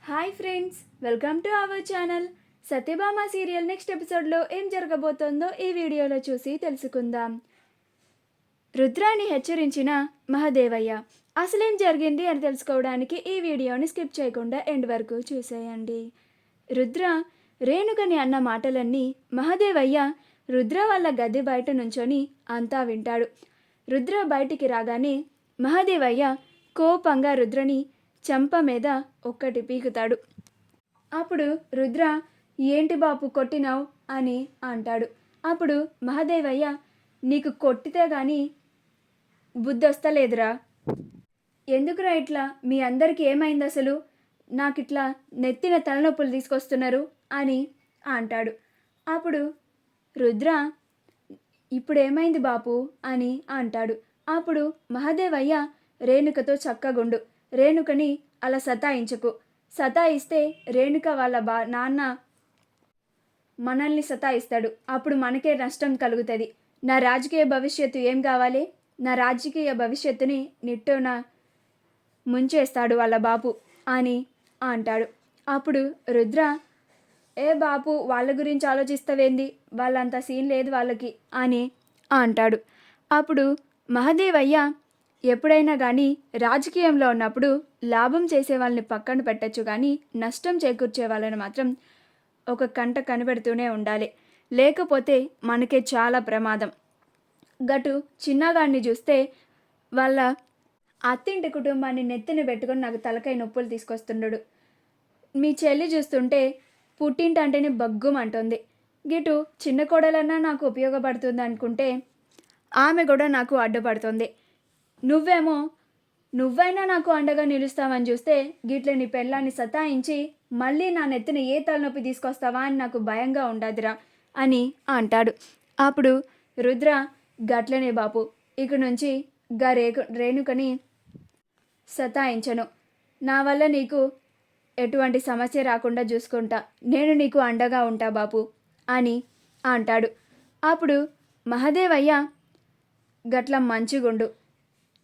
Hi friends, welcome to our channel. Satyabhama serial next ఎపిసోడ్లో ఏం జరగబోతోందో ఈ వీడియోలో చూసి తెలుసుకుందాం. రుద్రాని హెచ్చరించిన మహదేవయ్య. అసలేం జరిగింది అని తెలుసుకోవడానికి ఈ వీడియోని స్కిప్ చేయకుండా ఎండ్ వరకు చూసేయండి. రుద్ర రేణుకని అన్న మాటలన్నీ మహదేవయ్య రుద్ర వాళ్ళ గది బయట నుంచొని అంతా వింటాడు. రుద్ర బయటికి రాగానే మహదేవయ్య కోపంగా రుద్రని చెంప మీద ఒక్కటి పీకుతాడు. అప్పుడు రుద్ర, ఏంటి బాపు కొట్టినావు అని అంటాడు. అప్పుడు మహదేవయ్య, నీకు కొట్టితే గాని బుద్ధి వస్తలేదురా, ఎందుకురా ఇట్లా, మీ అందరికీ ఏమైంది అసలు, నాకు ఇట్లా నెత్తిన తలనొప్పులు తీసుకొస్తున్నారు అని అంటాడు. అప్పుడు రుద్ర, ఇప్పుడు ఏమైంది బాపు అని అంటాడు. అప్పుడు మహదేవయ్య, రేణుకతో చక్కగుండు, రేణుకని అలా సతాయించకు, సతాయిస్తే రేణుక వాళ్ళ నాన్న మనల్ని సతాయిస్తాడు, అప్పుడు మనకే నష్టం కలుగుతుంది. నా రాజకీయ భవిష్యత్తు ఏం కావాలి, నా రాజకీయ భవిష్యత్తుని నిట్టున ముంచేస్తాడు వాళ్ళ బాపు అని అంటాడు. అప్పుడు రుద్ర, ఏ బాపు వాళ్ళ గురించి ఆలోచిస్తావేంది, వాళ్ళంత సీన్ లేదు వాళ్ళకి అని అంటాడు. అప్పుడు మహదేవయ్య, ఎప్పుడైనా కానీ రాజకీయంలో ఉన్నప్పుడు లాభం చేసే వాళ్ళని పక్కన పెట్టచ్చు, కానీ నష్టం చేకూర్చే వాళ్ళని మాత్రం ఒక కంట కనిపెడుతూనే ఉండాలి, లేకపోతే మనకే చాలా ప్రమాదం. గటు చిన్నగాడిని చూస్తే వాళ్ళ అత్తింటి కుటుంబాన్ని నెత్తిన పెట్టుకొని నాకు తలకాయ నొప్పులు తీసుకొస్తున్నాడు. మీ చెల్లి చూస్తుంటే పుట్టింటి అంటేనే బగ్గుమంటుంది. గిటు చిన్న కోడలన్నా నాకు ఉపయోగపడుతుంది అనుకుంటే ఆమె కూడా నాకు అడ్డుపడుతుంది. నువ్వైనా నాకు అండగా నిలుస్తావని చూస్తే గిట్ల నీ పెళ్ళాన్ని సతాయించి మళ్ళీ నా నెత్తిన ఏ తలనొప్పి తీసుకొస్తావా అని నాకు భయంగా ఉండదురా అని అంటాడు. అప్పుడు రుద్ర, గట్లనే బాపు, ఇక నుంచి రేణుకని సతాయించను, నా వల్ల నీకు ఎటువంటి సమస్య రాకుండా చూసుకుంటా, నేను నీకు అండగా ఉంటా బాపు అని అంటాడు. అప్పుడు మహదేవయ్య, గట్ల మంచిగుండు,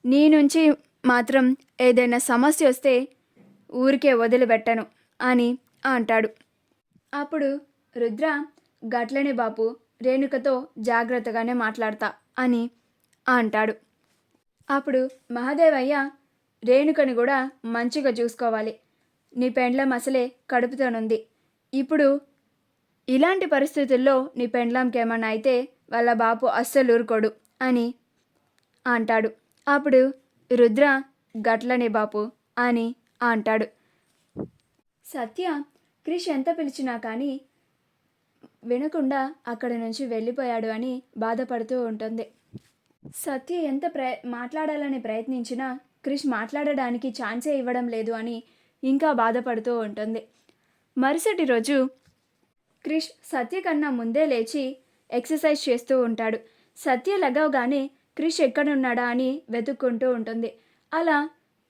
నీ నుంచి మాత్రం ఏదైనా సమస్య వస్తే ఊరికే వదిలిపెట్టను అని అంటాడు. అప్పుడు రుద్ర, గట్లనే బాపు, రేణుకతో జాగ్రత్తగానే మాట్లాడతా అని అంటాడు. అప్పుడు మహదేవయ్య, రేణుకని కూడా మంచిగా చూసుకోవాలి, నీ పెండ్లం అసలే కడుపుతోనుంది, ఇప్పుడు ఇలాంటి పరిస్థితుల్లో నీ పెండ్లంకి ఏమన్నా అయితే వాళ్ళ బాపు అస్సలు ఊరుకోడు అని అంటాడు. అప్పుడు రుద్ర, గట్లనే బాపు అని అంటాడు. సత్య క్రిష్ ఎంత పిలిచినా కానీ వినకుండా అక్కడి నుంచి వెళ్ళిపోయాడు అని బాధపడుతూ ఉంటుంది. సత్య ఎంత మాట్లాడాలని ప్రయత్నించినా క్రిష్ మాట్లాడడానికి ఛాన్సే ఇవ్వడం లేదు అని ఇంకా బాధపడుతూ ఉంటుంది. మరుసటి రోజు క్రిష్ సత్య కన్నా ముందే లేచి ఎక్సర్సైజ్ చేస్తూ ఉంటాడు. సత్య లగవగానే క్రిష్ ఎక్కడున్నాడా అని వెతుక్కుంటూ ఉంటుంది. అలా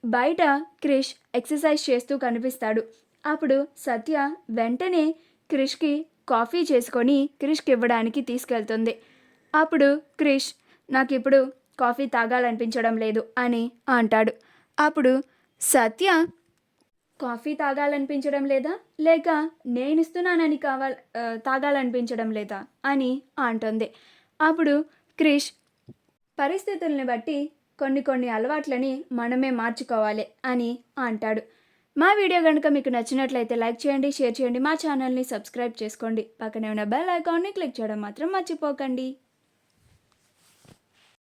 బయట క్రిష్ ఎక్సర్సైజ్ చేస్తూ కనిపిస్తాడు. అప్పుడు సత్య వెంటనే క్రిష్కి కాఫీ చేసుకొని క్రిష్కి ఇవ్వడానికి తీసుకెళ్తుంది. అప్పుడు క్రిష్, నాకు ఇప్పుడు కాఫీ తాగాలనిపించడం లేదు అని అంటాడు. అప్పుడు సత్య, కాఫీ తాగాలనిపించడం లేదా, లేక నేను ఇస్తున్నానని తాగాలనిపించడం లేదా అని అంటుంది. అప్పుడు క్రిష్, పరిస్థితుల్ని బట్టి కొన్ని అలవాట్లని మనమే మార్చుకోవాలి అని అంటాడు. మా వీడియో కనుక మీకు నచ్చినట్లయితే లైక్ చేయండి, షేర్ చేయండి, మా ఛానల్ని సబ్స్క్రైబ్ చేసుకోండి, పక్కనే ఉన్న బెల్ ఐకాన్ని క్లిక్ చేయడం మాత్రం మర్చిపోకండి.